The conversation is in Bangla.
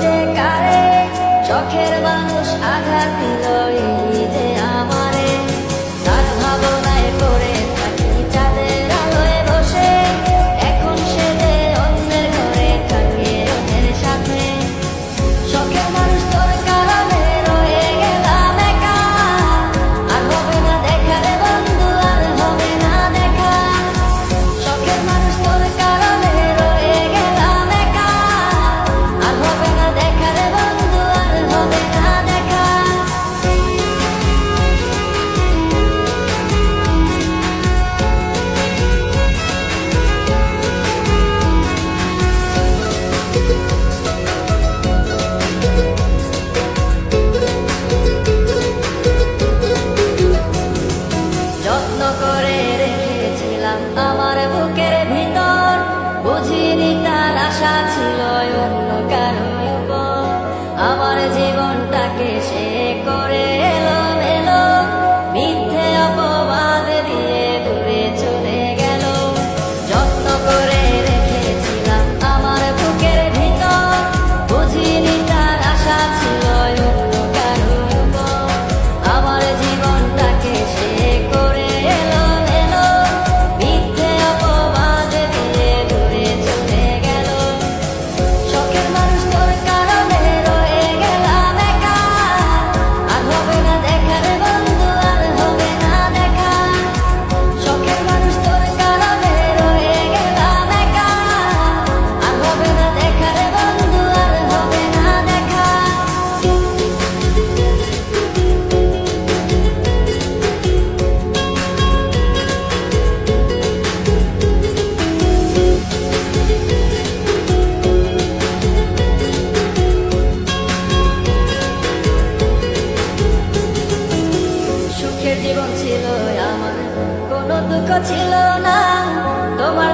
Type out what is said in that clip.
যে কারে, শখের মানুষ আঘাত দিল এই যে আমারে। তার ভাবনায় পড়ে থাকি চাঁদের আলোয় বসে, এখন সে যে অন্যের ঘরে থাকে অন্যের সাথে। শখের মানুষ তোর কারণে রয়ে গেলাম একা, আর হবে না দেখা রে বন্ধু, আর হবে না দেখা। শখের মানুষ তোর কারণে রয়ে গেলাম একা, আর হবে না দেখা রে বন্ধু, আর হবে না দেখা। যত্ন করে রেখেছিলাম আমার বুকের ভিতর, বুঝিনি তার আশা ছিল অন্য কারো উপর। আমার জীবনটাকে সে করে এলো এলো, মিথ্যে অপবাদ দিয়ে দূরে চলে গেল। যত্ন করে রেখেছিলাম আমার বুকের ভিতর, বুঝিনি তার আশা ছিল অন্য কারো উপর। আমার জীবনটাকে সে করে এলো এলো, মিথ্যে অপবাদ দিয়ে দূরে চলে গেল। শখের মানুষ তোর কারণে রয়ে গেলাম একা, আর হবে না দেখা রে বন্ধু, আর হবে না দেখা। শখের মানুষ তোর কারণে রয়ে গেলাম একা, আর হবে না দেখা রে বন্ধু, আর হবে না দেখা। সুখের জীবন ছিল আমার, কোনো দুঃখ ছিল না। তোমার